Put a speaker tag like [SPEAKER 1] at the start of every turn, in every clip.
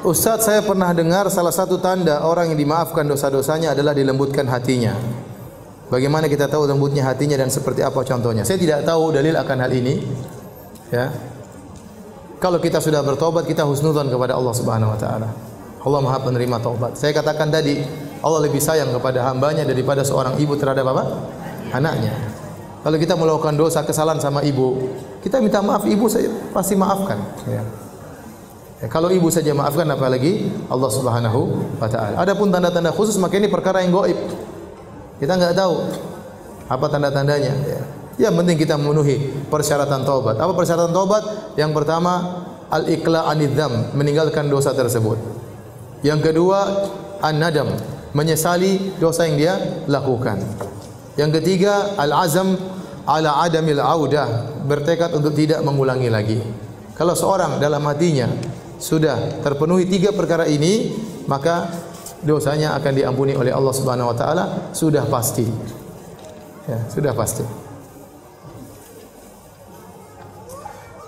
[SPEAKER 1] Ustaz, saya pernah dengar salah satu tanda orang yang dimaafkan dosa-dosanya adalah dilembutkan hatinya. Bagaimana kita tahu lembutnya hatinya dan seperti apa contohnya? Saya tidak tahu dalil akan hal ini. Ya. Kalau kita sudah bertobat, kita husnudzon kepada Allah Subhanahu wa taala. Allah Maha penerima taubat. Saya katakan tadi, Allah lebih sayang kepada hambanya daripada seorang ibu terhadap apa? Anaknya. Kalau kita melakukan dosa kesalahan sama ibu, kita minta maaf, ibu saya pasti maafkan. Ya. Ya, kalau ibu saja maafkan, apalagi Allah Subhanahu wa taala. Adapun tanda-tanda khusus, maka ini perkara yang gaib. Kita enggak tahu apa tanda-tandanya. Ya. Yang penting kita memenuhi persyaratan taubat. Apa persyaratan taubat? Yang pertama, al-iqla' anidz-dzam, meninggalkan dosa tersebut. Yang kedua, an-nadam, menyesali dosa yang dia lakukan. Yang ketiga, al-azam ala adamil audah, bertekad untuk tidak mengulangi lagi. Kalau seorang dalam hatinya sudah terpenuhi tiga perkara ini, maka dosanya akan diampuni oleh Allah Subhanahu wa taala, sudah pasti. Ya, sudah pasti.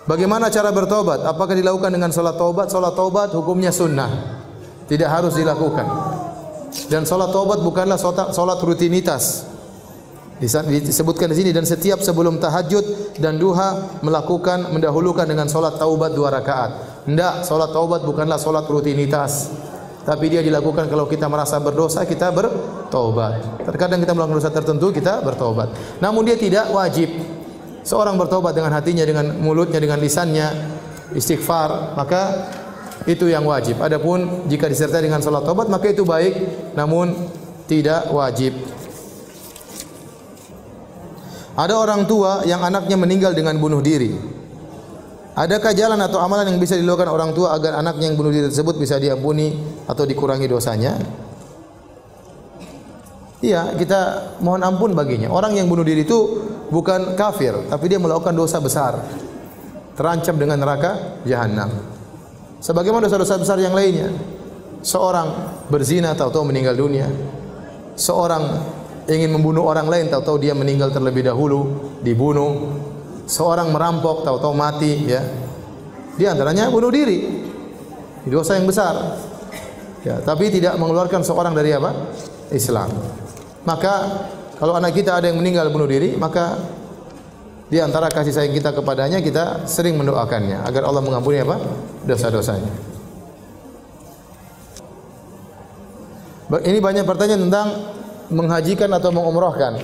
[SPEAKER 1] Bagaimana cara bertobat? Apakah dilakukan dengan salat taubat? Salat taubat hukumnya sunnah, tidak harus dilakukan. Dan salat taubat bukanlah salat rutinitas. Disebutkan di sini, dan setiap sebelum tahajud dan duha mendahulukan dengan salat taubat 2 rakaat. Tidak, salat taubat bukanlah salat rutinitas. Tapi dia dilakukan kalau kita merasa berdosa, kita bertaubat. Terkadang kita melakukan dosa tertentu, kita bertaubat. Namun dia tidak wajib. Seorang bertaubat dengan hatinya, dengan mulutnya, dengan lisannya, istighfar, maka itu yang wajib. Adapun jika disertai dengan salat taubat, maka itu baik, namun tidak wajib. Ada orang tua yang anaknya meninggal dengan bunuh diri. Adakah jalan atau amalan yang bisa dilakukan orang tua agar anaknya yang bunuh diri tersebut bisa diampuni atau dikurangi dosanya? Iya, kita mohon ampun baginya. Orang yang bunuh diri itu bukan kafir, tapi dia melakukan dosa besar, terancam dengan neraka jahanam. Sebagaimana dosa-dosa besar yang lainnya. Seorang berzina, tahu-tahu meninggal dunia. Seorang ingin membunuh orang lain, tahu-tahu dia meninggal terlebih dahulu, dibunuh. Seorang merampok, tahu-tahu mati, ya. Di antaranya bunuh diri. Dosa yang besar. Ya, tapi tidak mengeluarkan seorang dari apa? Islam. Maka kalau anak kita ada yang meninggal bunuh diri, maka di antara kasih sayang kita kepadanya, kita sering mendoakannya agar Allah mengampuni apa? Dosa-dosanya. Ini banyak pertanyaan tentang menghajikan atau mengumrahkan.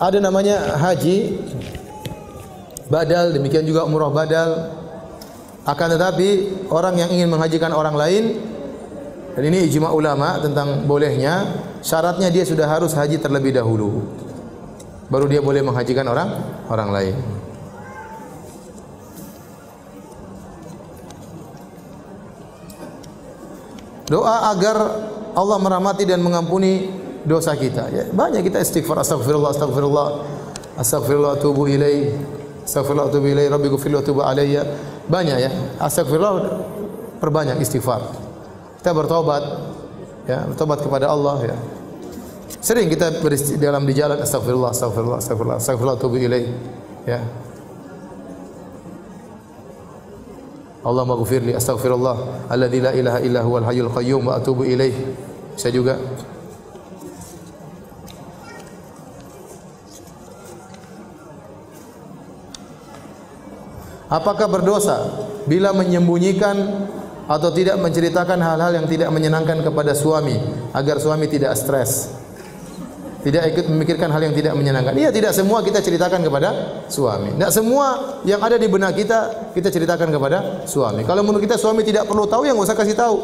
[SPEAKER 1] Ada namanya haji badal, demikian juga umrah badal. Akan tetapi orang yang ingin menghajikan orang lain, dan ini ijma ulama tentang bolehnya, syaratnya dia sudah harus haji terlebih dahulu, baru dia boleh menghajikan orang lain. Doa agar Allah merahmati dan mengampuni dosa kita. Ya, banyak kita istighfar, astagfirullah, astagfirullah, astagfirullah, tubu ilaih, astagfirullah, tubu ilaih, rabbi ghfirli wa tubu alayya. Banyak ya, astagfirullah, perbanyak istighfar. Kita bertobat, ya, bertobat kepada Allah, ya. Sering kita dalam di jalan astagfirullah, astagfirullah, astagfirullah, astagfirullah, tubu ilaih, ya. Allahumma ghfirli, astaghfirullah alladzi la ilaha illa huwal hayyul qayyum wa atubu ilaih. Saya juga. Apakah berdosa bila menyembunyikan atau tidak menceritakan hal-hal yang tidak menyenangkan kepada suami agar suami tidak stres, tidak ikut memikirkan hal yang tidak menyenangkan? Iya, tidak semua kita ceritakan kepada suami. Tidak semua yang ada di benak kita ceritakan kepada suami. Kalau menurut kita suami tidak perlu tahu, ya nggak usah kasih tahu.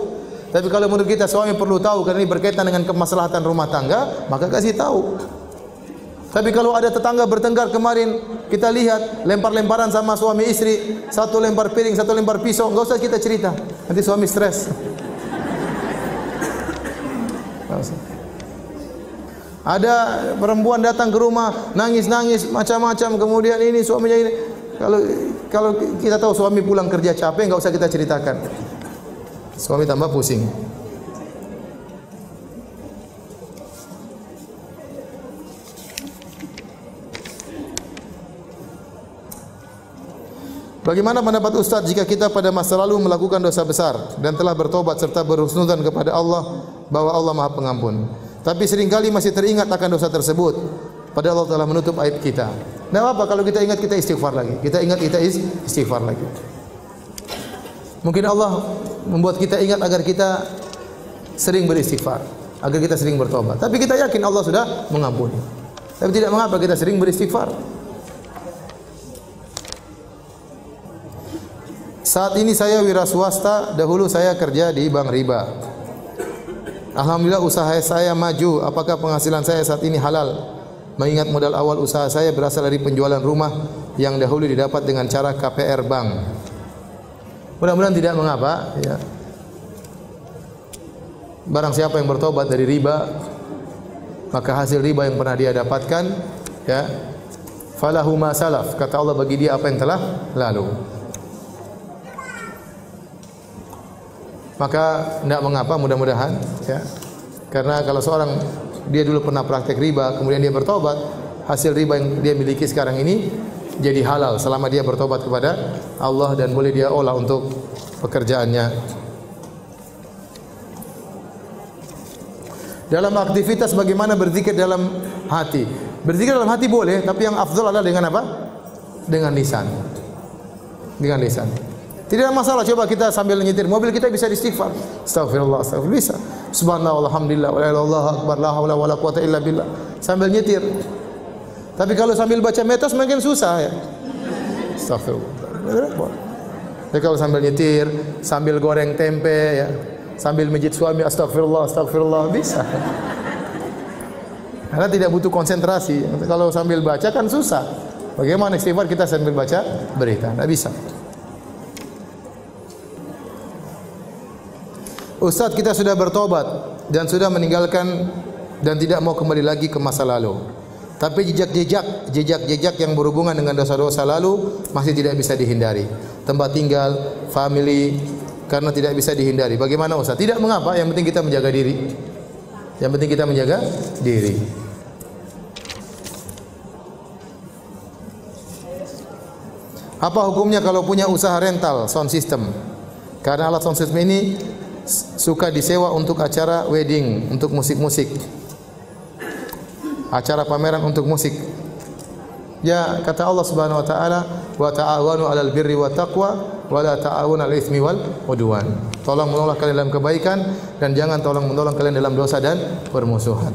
[SPEAKER 1] Tapi kalau menurut kita suami perlu tahu karena ini berkaitan dengan kemaslahatan rumah tangga, maka kasih tahu. Tapi kalau ada tetangga bertengkar kemarin, kita lihat lempar-lemparan sama suami istri, satu lempar piring, satu lempar pisau, nggak usah kita cerita. Nanti suami stres. Nggak usah. Ada perempuan datang ke rumah nangis-nangis macam-macam, kemudian ini suaminya ini. Kalau kita tahu suami pulang kerja capek, nggak usah kita ceritakan. Suami tambah pusing. Bagaimana pendapat Ustaz jika kita pada masa lalu melakukan dosa besar dan telah bertobat serta berhusnudzan kepada Allah bahwa Allah Maha Pengampun, tapi seringkali masih teringat akan dosa tersebut padahal Allah telah menutup aib kita. Tidak apa kalau kita ingat, kita istighfar lagi. Kita ingat, kita istighfar lagi. Mungkin Allah membuat kita ingat agar kita sering beristighfar, agar kita sering bertobat. Tapi kita yakin Allah sudah mengampuni. Tapi tidak mengapa kita sering beristighfar. Saat ini saya wira swasta, dahulu saya kerja di bank riba. Alhamdulillah usaha saya maju. Apakah penghasilan saya saat ini halal? Mengingat modal awal usaha saya berasal dari penjualan rumah yang dahulu didapat dengan cara KPR bank. Mudah-mudahan tidak mengapa, ya. Barang siapa yang bertobat dari riba, maka hasil riba yang pernah dia dapatkan, ya, falahu ma salaf, kata Allah, bagi dia apa yang telah lalu. Maka tidak mengapa, mudah-mudahan, ya. Karena kalau seorang dia dulu pernah praktek riba, kemudian dia bertobat, hasil riba yang dia miliki sekarang ini jadi halal selama dia bertobat kepada Allah dan boleh dia olah untuk pekerjaannya. Dalam aktivitas bagaimana berzikir dalam hati? Berzikir dalam hati boleh, tapi yang afdal adalah dengan apa? Dengan lisan. Dengan lisan. Tidak ada masalah, coba kita sambil nyetir mobil kita bisa istighfar. Astagfirullah, astagfirullah, bisa. Subhanallah, alhamdulillah, wa la ilaha illallah, akbar, la haula wala quwata illa billah. Sambil nyetir. Tapi kalau sambil baca metos mungkin susah, ya. Astagfirullah. Jadi kalau sambil nyetir, sambil goreng tempe, ya, sambil mijit suami, astagfirullah, astagfirullah, bisa. Karena tidak butuh konsentrasi. Kalau sambil baca kan susah. Bagaimana istighfar kita sambil baca berita? Tidak bisa. Ustaz, kita sudah bertobat dan sudah meninggalkan dan tidak mau kembali lagi ke masa lalu. Tapi jejak-jejak yang berhubungan dengan dosa-dosa lalu masih tidak bisa dihindari. Tempat tinggal, family, karena tidak bisa dihindari. Bagaimana Ustaz? Tidak mengapa, yang penting kita menjaga diri. Yang penting kita menjaga diri. Apa hukumnya kalau punya usaha rental sound system? Karena alat sound system ini suka disewa untuk acara wedding, untuk musik-musik, acara pameran untuk musik. Ya, kata Allah Subhanahu wa taala, wa ta'awanu 'alal birri wat taqwa wa la ta'awunu 'alal itsmi wal 'udwan. Tolong menolong kalian dalam kebaikan dan jangan tolong menolong kalian dalam dosa dan permusuhan.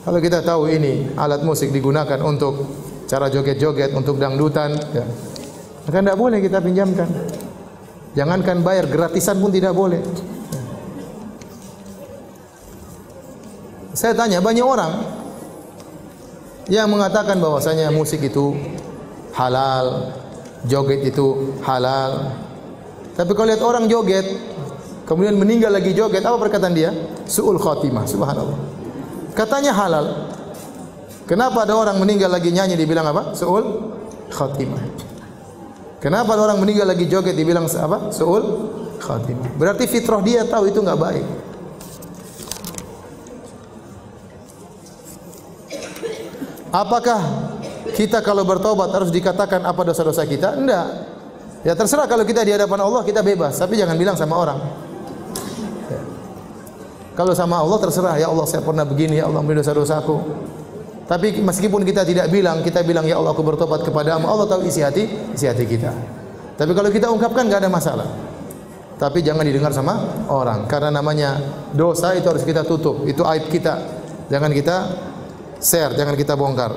[SPEAKER 1] Kalau kita tahu ini alat musik digunakan untuk cara joget-joget, untuk dangdutan, ya, maka tidak boleh kita pinjamkan. Jangankan bayar, gratisan pun tidak boleh. Saya tanya, banyak orang yang mengatakan bahwasanya musik itu halal, joget itu halal. Tapi kalau lihat orang joget, kemudian meninggal lagi joget, apa perkataan dia? Su'ul khatimah, subhanallah. Katanya halal. Kenapa ada orang meninggal lagi nyanyi dibilang apa? Su'ul khatimah. Kenapa ada orang meninggal lagi joget dibilang apa? Su'ul khatimah. Berarti fitrah dia tahu itu enggak baik. Apakah kita kalau bertobat harus dikatakan apa dosa-dosa kita? Enggak. Ya terserah, kalau kita di hadapan Allah kita bebas, tapi jangan bilang sama orang. Ya. Kalau sama Allah terserah, ya Allah saya pernah begini, ya Allah ampuni dosa-dosaku. Tapi meskipun kita tidak bilang, kita bilang ya Allah aku bertobat kepadamu, Allah tahu isi hati kita. Tapi kalau kita ungkapkan enggak ada masalah. Tapi jangan didengar sama orang, karena namanya dosa itu harus kita tutup, itu aib kita. Jangan kita share, jangan kita bongkar.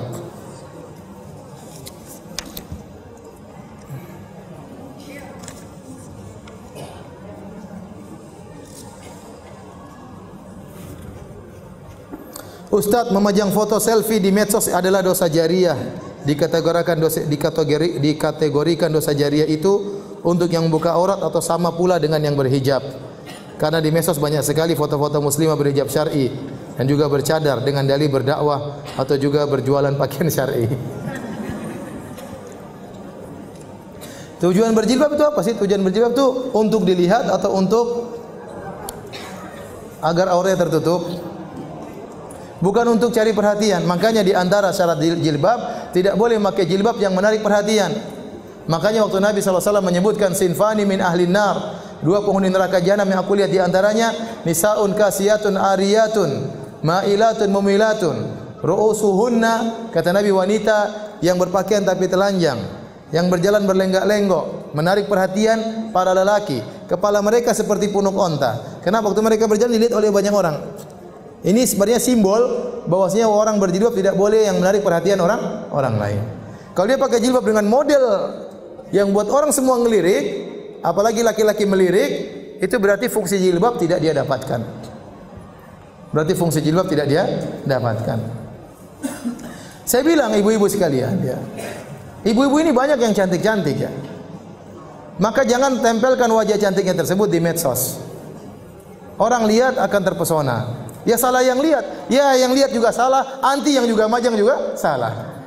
[SPEAKER 1] Ustaz, memajang foto selfie di medsos adalah dosa jariah. Dikategorikan dosa jariah itu untuk yang membuka aurat atau sama pula dengan yang berhijab. Karena di medsos banyak sekali foto-foto muslimah berhijab syar'i dan juga bercadar dengan dalih berdakwah atau juga berjualan pakaian syar'i. Tujuan berjilbab itu apa sih? Tujuan berjilbab itu untuk dilihat atau untuk agar auratnya tertutup? Bukan untuk cari perhatian. Makanya di antara syarat jilbab tidak boleh memakai jilbab yang menarik perhatian. Makanya waktu Nabi SAW menyebutkan sinfani min ahlin nar, dua penghuni neraka jahanam yang aku lihat di antaranya nisaun kasiyatun ariyatun ma'ilatun mumilatun ru'usuhunna, kata Nabi, wanita yang berpakaian tapi telanjang, yang berjalan berlenggak-lenggok, menarik perhatian para lelaki. Kepala mereka seperti punuk onta. Kenapa? Waktu mereka berjalan dilihat oleh banyak orang. Ini sebenarnya simbol bahwasanya orang berjilbab tidak boleh yang menarik perhatian orang lain. Kalau dia pakai jilbab dengan model yang buat orang semua ngelirik, apalagi laki-laki melirik, itu berarti fungsi jilbab tidak dia dapatkan. Berarti fungsi jilbab tidak dia dapatkan. Saya bilang ibu-ibu sekalian, ya. Ibu-ibu ini banyak yang cantik-cantik, ya. Maka jangan tempelkan wajah cantiknya tersebut di medsos. Orang lihat akan terpesona. Ya salah yang lihat. Ya yang lihat juga salah, anti yang juga majang juga salah.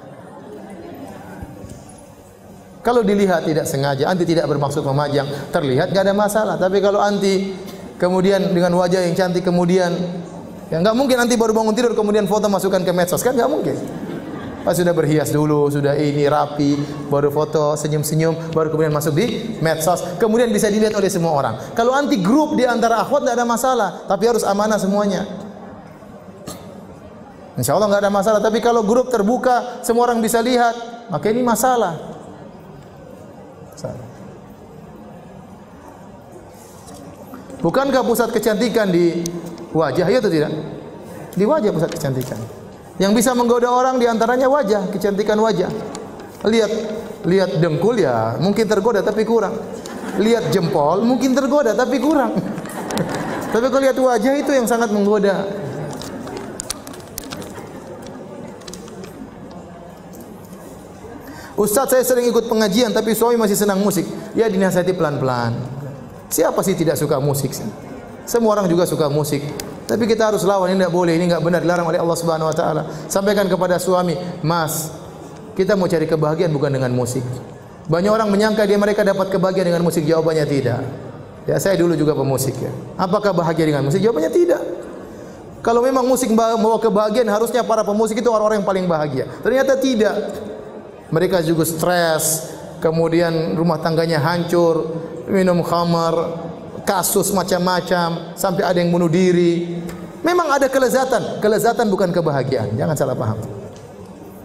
[SPEAKER 1] Kalau dilihat tidak sengaja, anti tidak bermaksud memajang, terlihat enggak ada masalah. Tapi kalau anti kemudian dengan wajah yang cantik kemudian, ya enggak mungkin anti baru bangun tidur kemudian foto masukkan ke medsos, kan enggak mungkin. Pas sudah berhias dulu, sudah ini rapi, baru foto senyum-senyum, baru kemudian masuk di medsos, kemudian bisa dilihat oleh semua orang. Kalau anti grup di antara akhwat enggak ada masalah, tapi harus amanah semuanya. Insya Allah enggak ada masalah. Tapi kalau grup terbuka, semua orang bisa lihat, maka ini masalah. Bukankah pusat kecantikan di wajah, ya atau tidak? Di wajah pusat kecantikan. Yang bisa menggoda orang di antaranya wajah, kecantikan wajah. Lihat dengkul ya mungkin tergoda tapi kurang. Lihat jempol mungkin tergoda tapi kurang. Tapi kalau lihat wajah itu yang sangat menggoda. Ustaz, saya sering ikut pengajian tapi suami masih senang musik. Ya dinasihati pelan-pelan. Siapa sih tidak suka musik? Semua orang juga suka musik. Tapi kita harus lawan, ini tidak boleh, ini enggak benar, dilarang oleh Allah Subhanahu wa taala. Sampaikan kepada suami, "Mas, kita mau cari kebahagiaan bukan dengan musik." Banyak orang menyangka mereka dapat kebahagiaan dengan musik, jawabannya tidak. Ya, saya dulu juga pemusik, ya. Apakah bahagia dengan musik? Jawabannya tidak. Kalau memang musik membawa kebahagiaan, harusnya para pemusik itu orang-orang yang paling bahagia. Ternyata tidak. Mereka juga stres, kemudian rumah tangganya hancur, minum khamar, kasus macam-macam, sampai ada yang bunuh diri. Memang ada kelezatan bukan kebahagiaan. Jangan salah paham.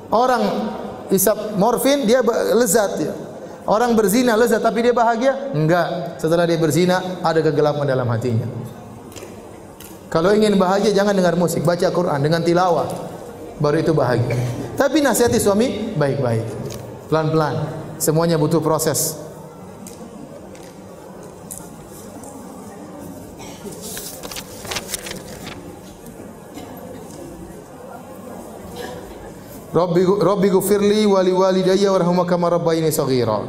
[SPEAKER 1] Orang isap morfin dia lezat, ya. Orang berzina lezat tapi dia bahagia? Enggak. Setelah dia berzina ada kegelapan dalam hatinya. Kalau ingin bahagia jangan dengar musik, baca Quran dengan tilawah. Baru itu bahagia. Tapi nasihati suami baik-baik. Pelan-pelan. Semuanya butuh proses. Rabbi ghfirli wa liwalidayya warhamhuma kama rabbayani shaghira.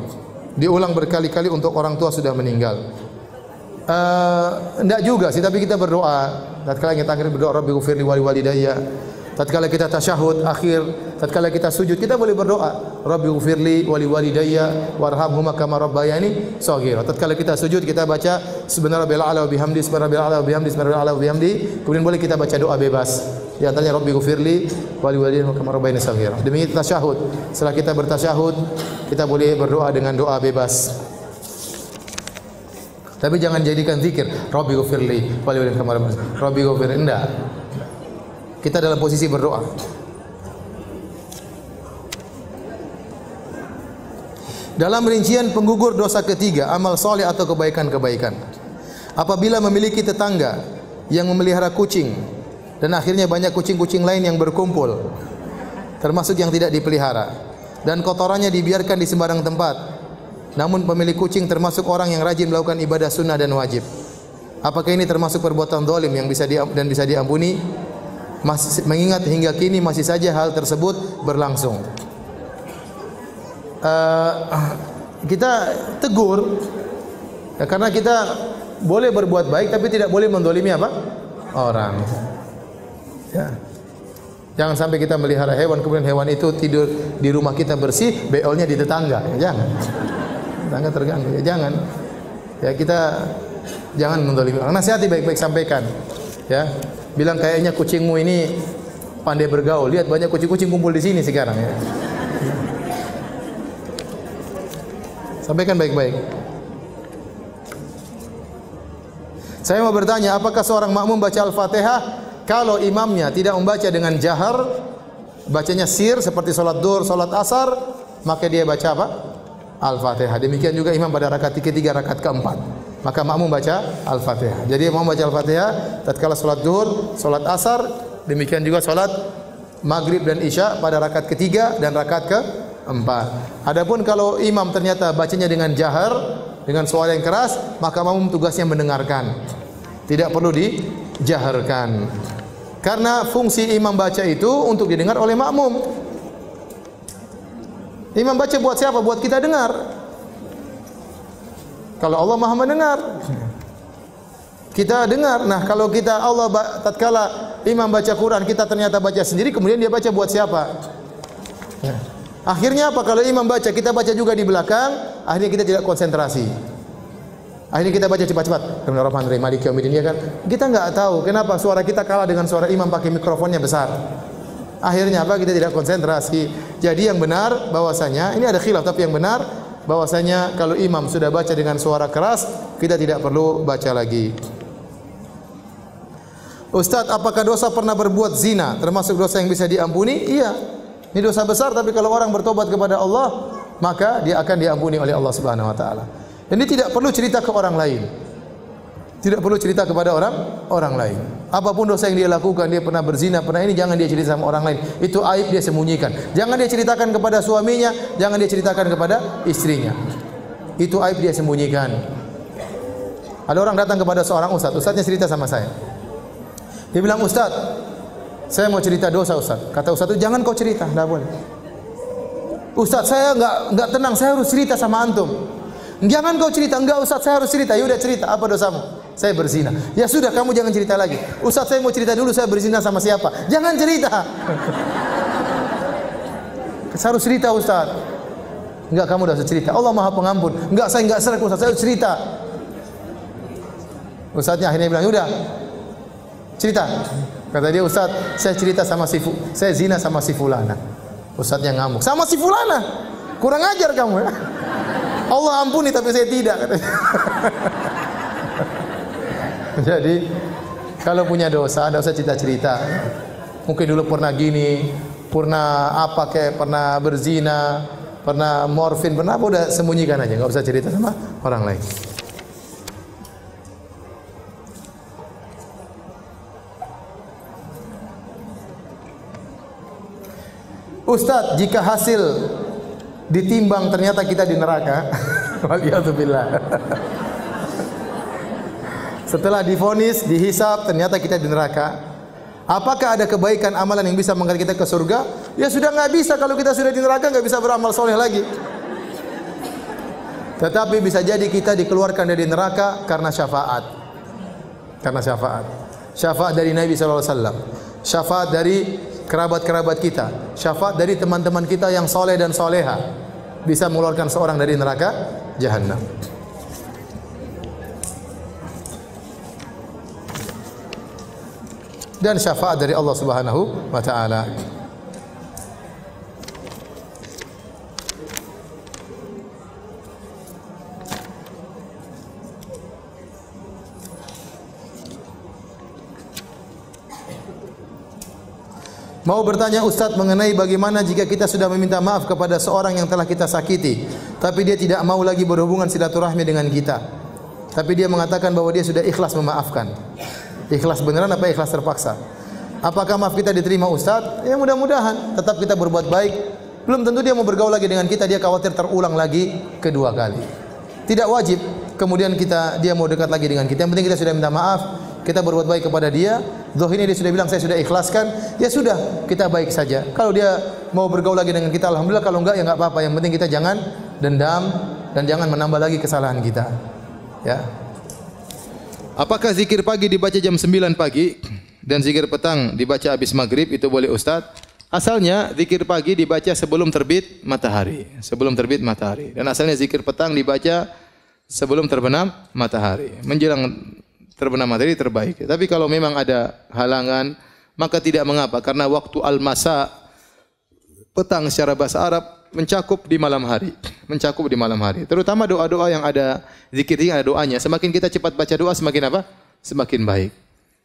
[SPEAKER 1] Diulang berkali-kali untuk orang tua sudah meninggal. Enggak juga sih, tapi kita berdoa. Tatkala kita akhir berdoa Rabbi ghfirli wa liwalidayya. Tatkala kita tasyahud akhir, tatkala kita sujud, kita boleh berdoa Rabbi ghfirli wa liwalidayya warhamhuma kama rabbayani shaghira. Tatkala kita sujud kita baca subhanarabbil a'la wa bihamdi subhanarabbil a'la wa bihamdi subhanarabbil a'la wa bihamdi. Kemudian boleh kita baca doa bebas. Di antaranya Rabbi ghfirli wa liwalidayya kama rabbayani shaghira. Demikian tasyahud. Setelah kita bertasyahud, kita boleh berdoa dengan doa bebas. Tapi jangan jadikan zikir Rabbi ghfirli wa liwalidayya kama rabbayani. Rabbi ghfirli enggak. Kita dalam posisi berdoa. Dalam rincian penggugur dosa ketiga, amal soleh atau kebaikan-kebaikan. Apabila memiliki tetangga yang memelihara kucing dan akhirnya banyak kucing-kucing lain yang berkumpul, termasuk yang tidak dipelihara, dan kotorannya dibiarkan di sembarang tempat, namun pemilik kucing termasuk orang yang rajin melakukan ibadah sunnah dan wajib. Apakah ini termasuk perbuatan zalim yang bisa diampuni? Mengingat hingga kini masih saja hal tersebut berlangsung. Kita tegur, ya, karena kita boleh berbuat baik tapi tidak boleh mendolimi apa? Orang. Ya. Jangan sampai kita melihara hewan kemudian hewan itu tidur di rumah kita bersih, beolnya di tetangga. Ya, jangan. Tetangga terganggu. Ya, jangan. Ya, kita jangan mendolimi orang. Nasihati baik-baik, sampaikan. Ya. Bilang kayaknya kucingmu ini pandai bergaul. Lihat banyak kucing-kucing kumpul di sini sekarang, ya. Sampaikan baik-baik. Saya mau bertanya, apakah seorang makmum baca Al-Fatihah kalau imamnya tidak membaca dengan jahar, bacanya sir seperti salat Duhur, salat Asar, maka dia baca apa? Al-Fatihah. Demikian juga imam pada rakaat ketiga, rakaat keempat. Maka makmum baca Al-Fatihah. Jadi makmum baca Al-Fatihah tatkala salat Duhur, salat Asar, demikian juga salat Maghrib dan Isya pada rakaat ketiga dan rakaat keempat. Adapun kalau imam ternyata bacanya dengan jahar, dengan suara yang keras, maka makmum tugasnya mendengarkan. Tidak perlu dijaharkan. Karena fungsi imam baca itu untuk didengar oleh makmum. Imam baca buat siapa? Buat kita dengar. Kalau Allah Maha mendengar, kita dengar. Nah, kalau kita Allah tatkala imam baca Quran, kita ternyata baca sendiri, kemudian dia baca buat siapa? Ya. Akhirnya apa? Kalau imam baca, kita baca juga di belakang, akhirnya kita tidak konsentrasi. Akhirnya kita baca cepat-cepat. Bismillahirrahmanirrahim. Maliki yaumiddin, ya kan? Kita enggak tahu kenapa suara kita kalah dengan suara imam pakai mikrofonnya besar. Akhirnya apa? Kita tidak konsentrasi. Jadi yang benar bahwasanya ini ada khilaf, tapi yang benar bahwasanya kalau imam sudah baca dengan suara keras, kita tidak perlu baca lagi. Ustaz, apakah dosa pernah berbuat zina termasuk dosa yang bisa diampuni? Iya. Ini dosa besar, tapi kalau orang bertobat kepada Allah, maka dia akan diampuni oleh Allah Subhanahu wa taala. Dan ini tidak perlu cerita ke orang lain. Tidak perlu cerita kepada orang lain. Apapun dosa yang dia lakukan, dia pernah berzina, pernah ini, jangan dia cerita sama orang lain. Itu aib, dia sembunyikan. Jangan dia ceritakan kepada suaminya, jangan dia ceritakan kepada istrinya. Itu aib, dia sembunyikan. Ada orang datang kepada seorang ustaz, ustaznya cerita sama saya. Dia bilang, "Ustaz, saya mau cerita dosa, Ustaz." Kata ustaz itu, "Jangan kau cerita, enggak boleh." "Ustaz, saya enggak tenang, saya harus cerita sama antum." "Jangan kau cerita." "Enggak Ustaz, saya harus cerita." "Ya udah cerita, apa dosamu?" "Saya berzina." "Ya sudah, kamu jangan cerita lagi." "Ustaz, saya mau cerita dulu, saya berzina sama siapa." "Jangan cerita." "Saya harus cerita, Ustaz." "Enggak, kamu udah cerita. Allah Maha Pengampun." "Enggak, saya enggak serak, Ustaz, saya harus cerita." Ustaznya akhirnya bilang, "Udah, cerita." Kata dia, "Ustaz, saya cerita sama saya zina sama si fulana." Ustaznya ngamuk, "Sama si fulana? Kurang ajar kamu ya." "Allah ampuni tapi saya tidak," katanya. Jadi kalau punya dosa, ada usah cerita-cerita. Mungkin dulu pernah gini, pernah apa kayak pernah berzina, pernah morfin, pernah apa, udah sembunyikan aja, enggak usah cerita sama orang lain. Ustaz, jika hasil ditimbang ternyata kita di neraka, waliyadzubillah. Setelah divonis, dihisab, ternyata kita di neraka. Apakah ada kebaikan amalan yang bisa mengangkat kita ke surga? Ya sudah nggak bisa, kalau kita sudah di neraka nggak bisa beramal soleh lagi. Tetapi bisa jadi kita dikeluarkan dari neraka karena syafaat. Karena syafaat. Syafaat dari Nabi SAW. Syafaat dari kerabat-kerabat kita. Syafaat dari teman-teman kita yang soleh dan soleha. Bisa mengeluarkan seorang dari neraka Jahannam. Dan syafaat dari Allah Subhanahu wa taala. Mau bertanya Ustaz mengenai bagaimana jika kita sudah meminta maaf kepada seorang yang telah kita sakiti, tapi dia tidak mau lagi berhubungan silaturahmi dengan kita. Tapi dia mengatakan bahwa dia sudah ikhlas memaafkan. Ikhlas beneran apa ikhlas terpaksa? Apakah maaf kita diterima Ustaz? Ya mudah-mudahan. Tetap kita berbuat baik. Belum tentu dia mau bergaul lagi dengan kita, dia khawatir terulang lagi kedua kali. Tidak wajib kemudian dia mau dekat lagi dengan kita. Yang penting kita sudah minta maaf, kita berbuat baik kepada dia. Zahirnya dia sudah bilang saya sudah ikhlaskan, ya sudah, kita baik saja. Kalau dia mau bergaul lagi dengan kita, alhamdulillah. Kalau enggak ya enggak apa-apa. Yang penting kita jangan dendam dan jangan menambah lagi kesalahan kita. Ya. Apakah zikir pagi dibaca jam 9 pagi dan zikir petang dibaca habis maghrib itu boleh Ustaz? Asalnya zikir pagi dibaca sebelum terbit matahari, sebelum terbit matahari. Dan asalnya zikir petang dibaca sebelum terbenam matahari. Menjelang terbenam matahari terbaik. Tapi kalau memang ada halangan, maka tidak mengapa karena waktu al-masa petang secara bahasa Arab mencakup di malam hari, mencakup di malam hari. Terutama doa-doa yang ada zikirnya, ada doanya. Semakin kita cepat baca doa, semakin apa? Semakin baik.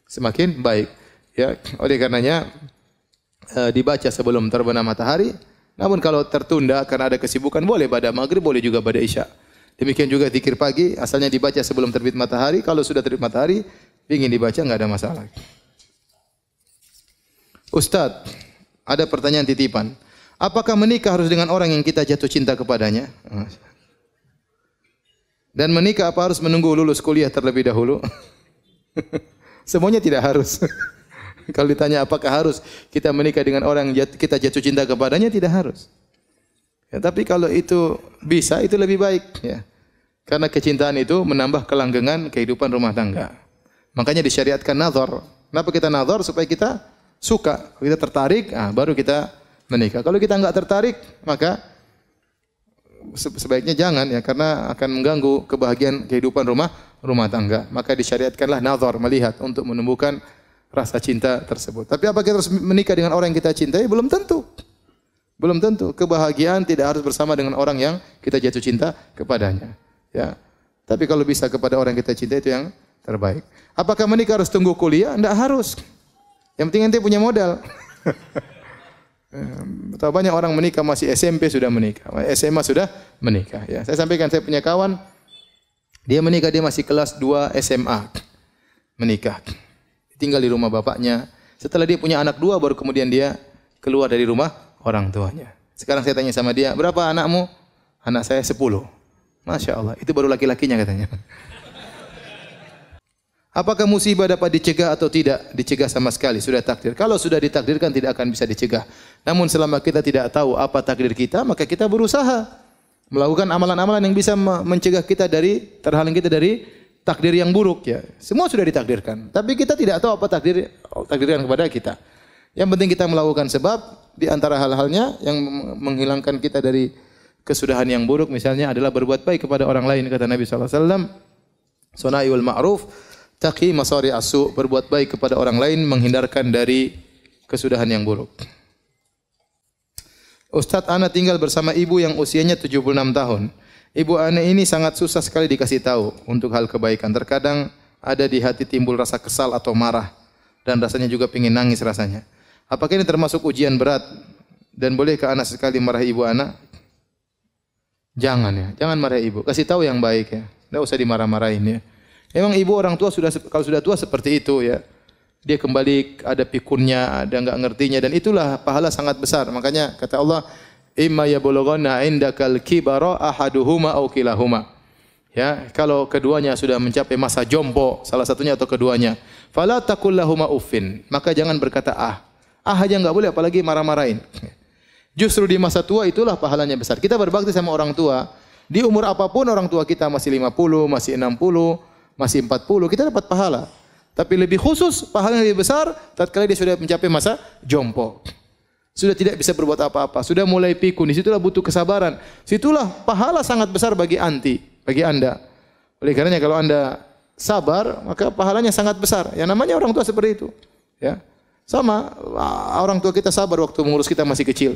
[SPEAKER 1] Semakin baik. Ya, oleh karenanya dibaca sebelum terbenam matahari. Namun kalau tertunda karena ada kesibukan, boleh pada maghrib, boleh juga pada isya. Demikian juga zikir pagi, asalnya dibaca sebelum terbit matahari. Kalau sudah terbit matahari, ingin dibaca enggak ada masalah. Ustaz, ada pertanyaan titipan. Apakah menikah harus dengan orang yang kita jatuh cinta kepadanya? Dan menikah apa harus menunggu lulus kuliah terlebih dahulu? Semuanya tidak harus. Kalau ditanya apakah harus kita menikah dengan orang yang kita jatuh cinta kepadanya, tidak harus. Ya, tapi kalau itu bisa, itu lebih baik. Ya. Karena kecintaan itu menambah kelanggengan kehidupan rumah tangga. Makanya disyariatkan nazar. Kenapa kita nazar? Supaya kita suka, kita tertarik, baru kita menikah. Kalau kita enggak tertarik, maka sebaiknya jangan ya, karena akan mengganggu kebahagiaan kehidupan rumah tangga. Maka disyariatkanlah nazar, melihat untuk menumbuhkan rasa cinta tersebut. Tapi apa kita harus menikah dengan orang yang kita cintai? Belum tentu. Belum tentu. Kebahagiaan tidak harus bersama dengan orang yang kita jatuh cinta kepadanya. Ya. Tapi kalau bisa kepada orang yang kita cintai, itu yang terbaik. Apakah menikah harus tunggu kuliah? Tidak harus. Yang penting nanti punya modal. Betapa banyak orang menikah masih SMP sudah menikah, SMA sudah menikah. Ya, saya sampaikan, saya punya kawan, dia menikah, dia masih kelas 2 SMA, menikah, tinggal di rumah bapaknya. Setelah dia punya anak 2, baru kemudian dia keluar dari rumah orang tuanya. Sekarang saya tanya sama dia, berapa anakmu? Anak saya 10. Masya Allah, itu baru laki-lakinya katanya. Apakah musibah dapat dicegah atau tidak? Dicegah sama sekali, sudah takdir. Kalau sudah ditakdirkan tidak akan bisa dicegah. Namun selama kita tidak tahu apa takdir kita, maka kita berusaha melakukan amalan-amalan yang bisa mencegah kita dari, terhalang kita dari takdir yang buruk ya. Semua sudah ditakdirkan, tapi kita tidak tahu apa takdirkan kepada kita. Yang penting kita melakukan sebab. Di antara hal-halnya yang menghilangkan kita dari kesudahan yang buruk misalnya adalah berbuat baik kepada orang lain, kata Nabi sallallahu alaihi wasallam, sunaiul ma'ruf taqi masari asu, berbuat baik kepada orang lain menghindarkan dari kesudahan yang buruk. Ustaz, ana tinggal bersama ibu yang usianya 76 tahun. Ibu ana ini sangat susah sekali dikasih tahu untuk hal kebaikan. Terkadang ada di hati timbul rasa kesal atau marah dan rasanya juga ingin nangis rasanya. Apakah ini termasuk ujian berat dan bolehkah anak sekali marahi ibu anak? Jangan ya, jangan marahi ibu. Kasih tahu yang baik ya. Enggak usah dimarah-marahin ya. Memang ibu orang tua kalau sudah tua seperti itu ya. Dia kembali ada pikunnya, ada enggak ngertinya, dan itulah pahala sangat besar. Makanya kata Allah, imma yablughanna indakal kibara ahaduhuma aw kilahuma. Ya, kalau keduanya sudah mencapai masa jompo, salah satunya atau keduanya, fala taqul lahuma uffin. Maka jangan berkata ah. Ah aja enggak boleh, apalagi marah-marahin. Justru di masa tua itulah pahalanya besar. Kita berbakti sama orang tua, di umur apapun orang tua kita masih 50, masih 60, masih 40, kita dapat pahala. Tapi lebih khusus, pahala yang lebih besar tatkala dia sudah mencapai masa jompo. Sudah tidak bisa berbuat apa-apa, sudah mulai pikun, di situlah butuh kesabaran. Situlah pahala sangat besar bagi bagi Anda. Oleh karenanya kalau Anda sabar, maka pahalanya sangat besar. Yang namanya orang tua seperti itu. Ya. Sama orang tua kita sabar waktu mengurus kita masih kecil.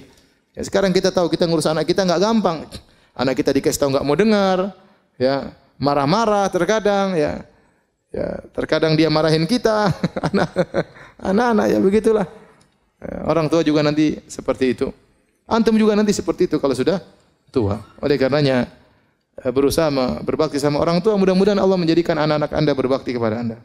[SPEAKER 1] Ya, sekarang kita tahu kita ngurus anak kita enggak gampang. Anak kita dikasih tahu enggak mau dengar, ya. Marah-marah terkadang ya. Ya, terkadang dia marahin kita. Anak-anak ya begitulah. Orang tua juga nanti seperti itu. Antum juga nanti seperti itu kalau sudah tua. Oleh karenanya berusaha berbakti sama orang tua, mudah-mudahan Allah menjadikan anak-anak Anda berbakti kepada Anda.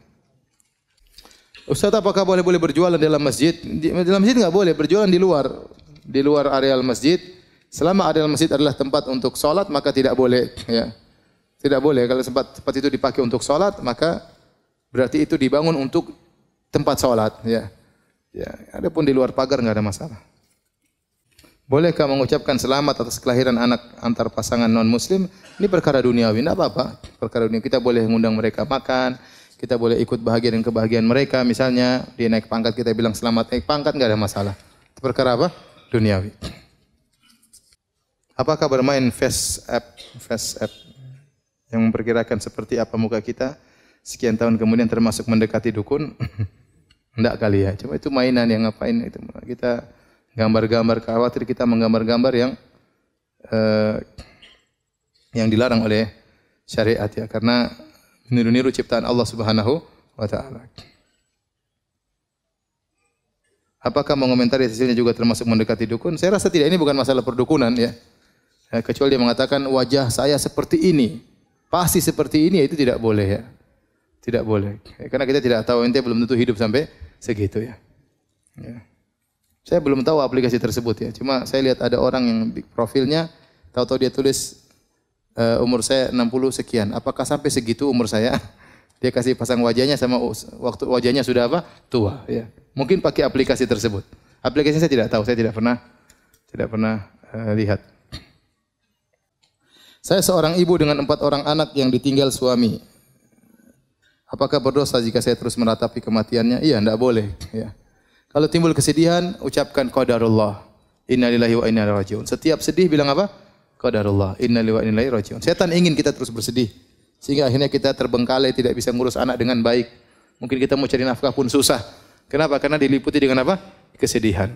[SPEAKER 1] Ustaz, apakah boleh berjualan dalam masjid? Dalam masjid enggak boleh, berjualan di luar areal masjid. Selama areal masjid adalah tempat untuk salat, maka tidak boleh ya. Tidak boleh. Kalau tempat itu dipakai untuk salat, maka berarti itu dibangun untuk tempat salat ya. Ya, adapun di luar pagar enggak ada masalah. Bolehkah mengucapkan selamat atas kelahiran anak antar pasangan non muslim? Ini perkara duniawi, enggak apa-apa. Perkara dunia, kita boleh mengundang mereka makan, kita boleh ikut bahagia dan kebahagiaan mereka. Misalnya dia naik pangkat, kita bilang selamat naik pangkat, enggak ada masalah. Itu perkara apa? Duniawi. Apakah bermain face app yang memperkirakan seperti apa muka kita sekian tahun kemudian termasuk mendekati dukun? Enggak kali ya. Cuma itu mainan yang ngapain itu. Kita Gambar-gambar, khawatir kita menggambar-gambar yang dilarang oleh syariat ya, karena meniru-niru ciptaan Allah Subhanahu wa taala. Apakah mengomentari hasilnya juga termasuk mendekati dukun? Saya rasa tidak, ini bukan masalah perdukunan ya. Kecuali dia mengatakan wajah saya seperti ini, pasti seperti ini, itu tidak boleh ya. Tidak boleh. Karena kita tidak tahu, ente belum tentu hidup sampai segitu ya. Saya belum tahu aplikasi tersebut ya. Cuma saya lihat ada orang yang profilnya, tahu-tahu dia tulis umur saya 60 sekian. Apakah sampai segitu umur saya? Dia kasih pasang wajahnya sama waktu wajahnya sudah apa? Tua ya. Mungkin pakai aplikasi tersebut. Aplikasinya saya tidak tahu, saya tidak pernah lihat. Saya seorang ibu dengan 4 orang anak yang ditinggal suami. Apakah berdosa jika saya terus meratapi kematiannya? Iya, tidak boleh. Ya. Kalau timbul kesedihan, ucapkan qadarullah. Innalillahi wa inna ilaihi raji'un. Setiap sedih bilang apa? Qadarullah. Innalillahi wa inna ilaihi raji'un. Setan ingin kita terus bersedih. Sehingga akhirnya kita terbengkalai, tidak bisa ngurus anak dengan baik. Mungkin kita mau cari nafkah pun susah. Kenapa? Karena diliputi dengan apa? Kesedihan.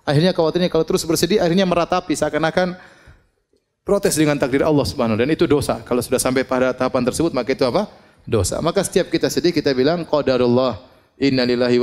[SPEAKER 1] Akhirnya khawatirnya kalau terus bersedih, akhirnya meratapi seakan-akan protes dengan takdir Allah Subhanahu wa taala, dan itu dosa. Kalau sudah sampai pada tahapan tersebut, maka itu apa? Dosa. Maka setiap kita sedih, kita bilang qadarullah, innalillahi wa